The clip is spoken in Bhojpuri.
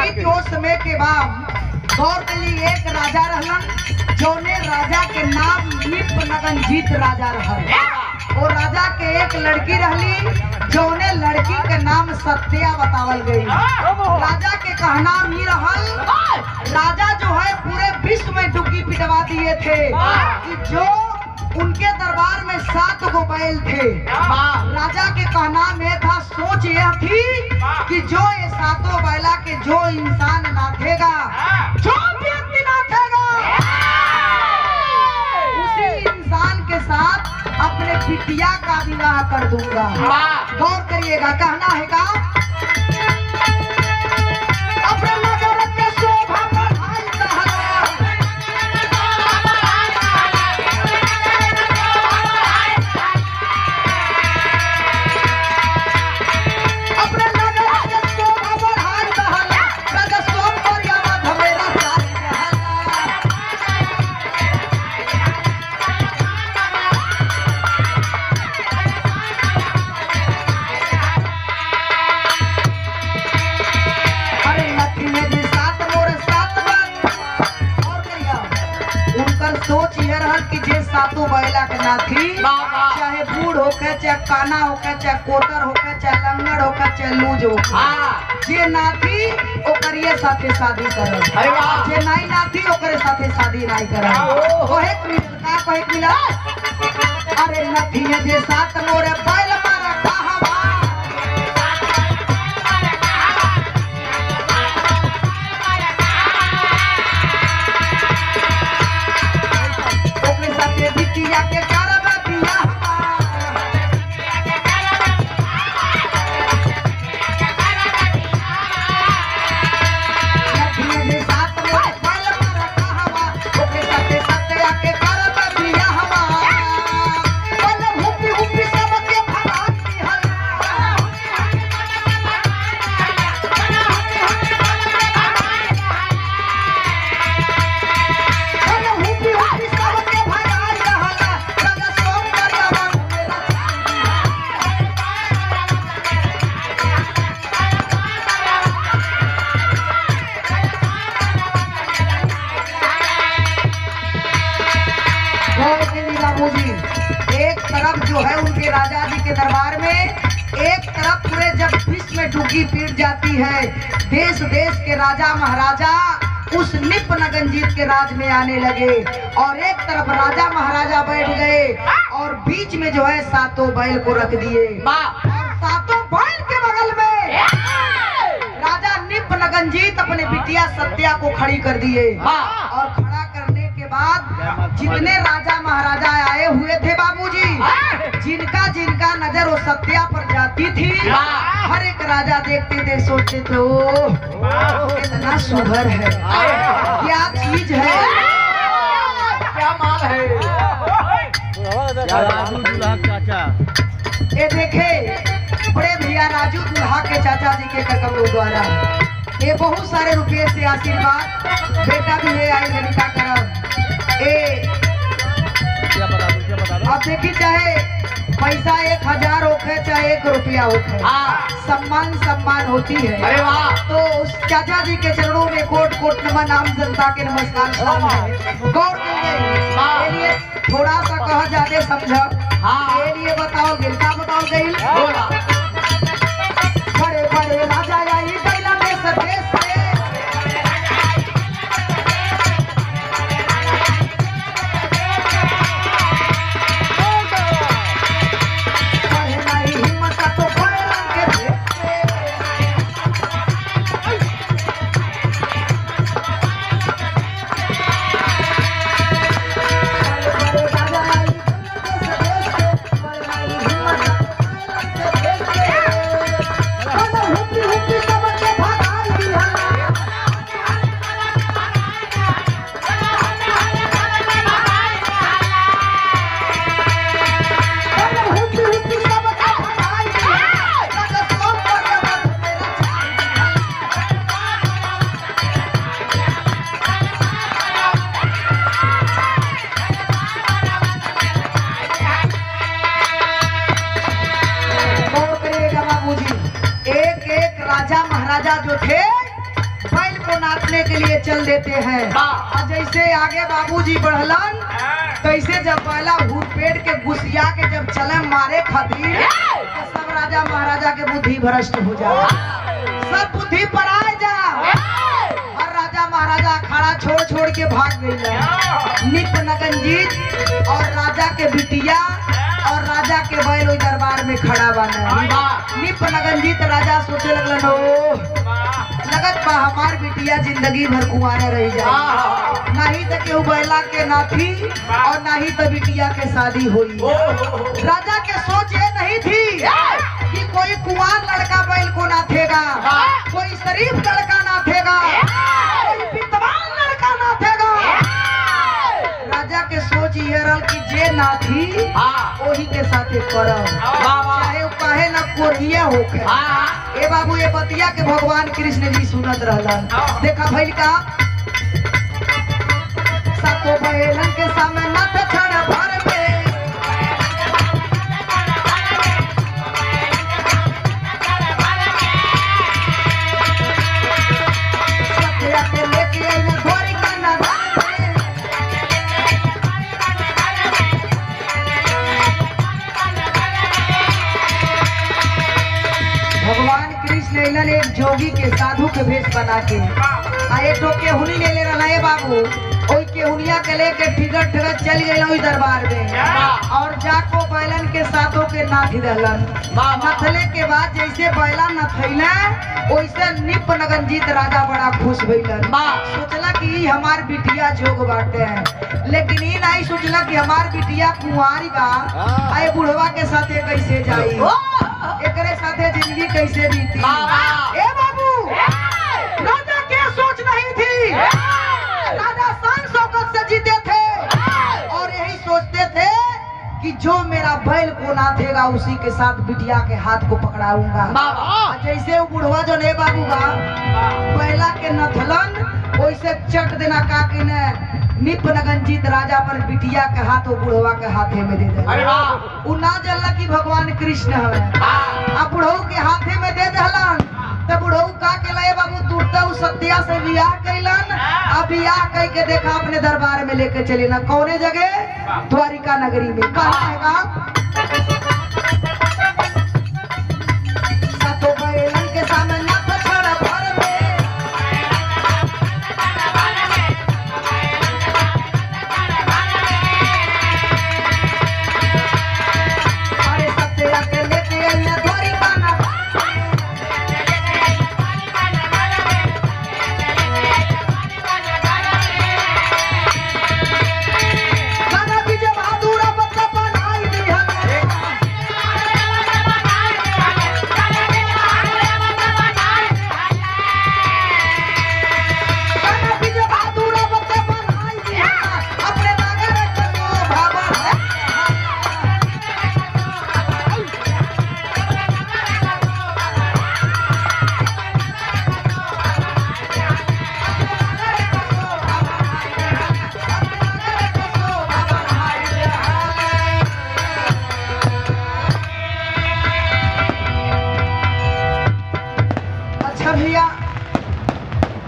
बीच वो समय के बाद गौर के लिए एक राजा रहलन, जौने राजा के नाम निप नगनजीत राजा रहल। और राजा के एक लड़की रहली, जौने लड़की के नाम सत्या बतावल गई। राजा के कहना ही रहल, राजा जो है पूरे विश्व में डुबकी पिटवा दिए थे कि जो उनके दरबार में 7 गो बैल थे। राजा के कहना में था, सोच यह थी कि जो ये 7 बैला के जो इंसान नाथेगा, जो व्यक्ति नाथेगा, उसी इंसान के साथ अपने बिटिया का विवाह कर दूंगा। गौर करिएगा, कहना है का अपने नजर के शोभा बढ़ाई सोच ये रहल कि जे 7 बैला के नाथी, चाहे बूढ़ होके, चाहे काना होके, चाहे कोतर होके, चाहे लंगड़ होके, चाहे लूज होके, जे नाथी ओकरिए साथे शादी करब, जे नहीं नाथी ओकरे साथे शादी नहीं करब। ओहे का कहे मिला, अरे नथी जे 7 मोरे बैल मारा कहवा, बिटिया के करब बियाह, नदिया 7 मोरे बैल मारा कहवा, ओके साथे सत्या के करब बियाह। बन हुपी हुपी सबके भगा दिहल, बन हुपी हुपी सबके भगा बाबूजी। एक तरफ जो है उनके राजा जी के दरबार में, एक तरफ पूरे जब विश्व में डुबकी पीट जाती है, देश देश के राजा महाराजा उस निप नगनजीत के राज में आने लगे, और एक तरफ राजा महाराजा बैठ गए और बीच में जो है 7 बैल को रख दिए, और 7 बैल के बगल में राजा निप नगनजीत अपने बिटिया सत्या को खड़ी कर दिए। और खड़ा करने के बाद जितने राजा महाराजा आए हुए थे बाबूजी, जिनका जिनका नजर वो सत्या पर जाती थी, हर एक राजा देखते थे, सोचते थे ओ कितना सुघर है, क्या चीज है, क्या माल है। राजू दूल्हा चाचा, ये देखे बड़े भैया राजू दूल्हा के चाचा जी के ककमों द्वारा ये बहुत सारे रुपये से आशीर्वाद, बेटा भी ले आई लड़का करब। अब देखी चाहे पैसा 1000 होखे चाहे 1 रुपया होखे, सम्मान सम्मान होती है। अरे वाह! तो उस चाचा जी के चरणों में कोट कोट नमन, आम जनता के नमस्कार सलाम है। गौर के लिए थोड़ा सा कहा जाते समझ, ये लिए बताओ गिल का बताओ गिल, बड़े बड़े राजा आई कैला में सदेश से, हुपी हुपी सब चल देते हैं। और जैसे आगे बाबूजी बढ़लन तैसे जब पहला भूत पेड़ के गुसिया के जब चले मारे खातिर तो सब राजा महाराजा के बुद्धि भ्रष्ट हो जाए, सब बुद्धि पर आ जा। और राजा महाराजा अखाड़ा छोड़ छोड़ के भाग गई। निप नगनजीत और राजा के बिटिया और राजा के बैल ओई दरबार में खड़ा बना। निप नगनजीत राजा सोचे लगलन, ओ लगत बा हमार बिटिया जिंदगी भर कुंवारा रह जाए, नहीं तो केहू बैला के नाथी और नहीं तो बिटिया के शादी हुई। राजा के सोच ये नहीं थी कि कोई कुंवार लड़का बैल को नाथेगा, कोई शरीफ लड़का नाथेगा, कोई विद्वान लड़का नाथेगा। राजा के सोच ये रहल कि जे नाथी वही के साथे करब, चाहे वो कहे ना कोरिया होके। ए बाबू ये बतिया के भगवान कृष्ण जी सुनत रहलन। देखा भइल का सातो बैलन के सामने नाथ छड़ भर में सत्या के लेके आइल घोड़ी का नदान में। भगवान कृष्ण अइलन एक जोगी के साधु के भेष बना के आए तो केहुनी ले ले रहा है बाबू। ओई केहुनिया के लेके ठिगत ठिगत चल गए ओई दरबार में और जाको बैलन के साथों के नाथी रहलन। नथले के बाद जैसे बैला नथैला वैसे निप नगनजीत राजा बड़ा खुश भइलन। सोचला कि ई हमार बिटिया जोग बाटे है, लेकिन ई नहीं सोचला कि हमार बिटिया कुंवारी बा, आए बुढ़वा के साथे कैसे जाई, एकरे साथे जिंदगी कैसे बीती। ए बाबू राजा के सोच नहीं थी, राजा शान शौकत से जीते थे और यही सोचते थे कि जो मेरा बैल को नाथेगा उसी के साथ बिटिया के हाथ को पकड़ाऊंगा। जैसे वो बुढ़वा जो ने बाबू बा बैला के नथलन वैसे चट देना का कि ने निप नगनजीत राजा पर बिटिया के हाथ वो बुढ़वा के हाथे में दे दे। उ ना जानला कि भगवान कृष्ण हवे, आ बुढ़ऊ के हाथे में दे दहलन। तो बुढ़ऊ का केला बाबू तुरता उ सत्या से बियाह कैलन। अब बियाह कह के देखा अपने दरबार में लेके चले ना कौने जगह, द्वारिका नगरी में। कहा है का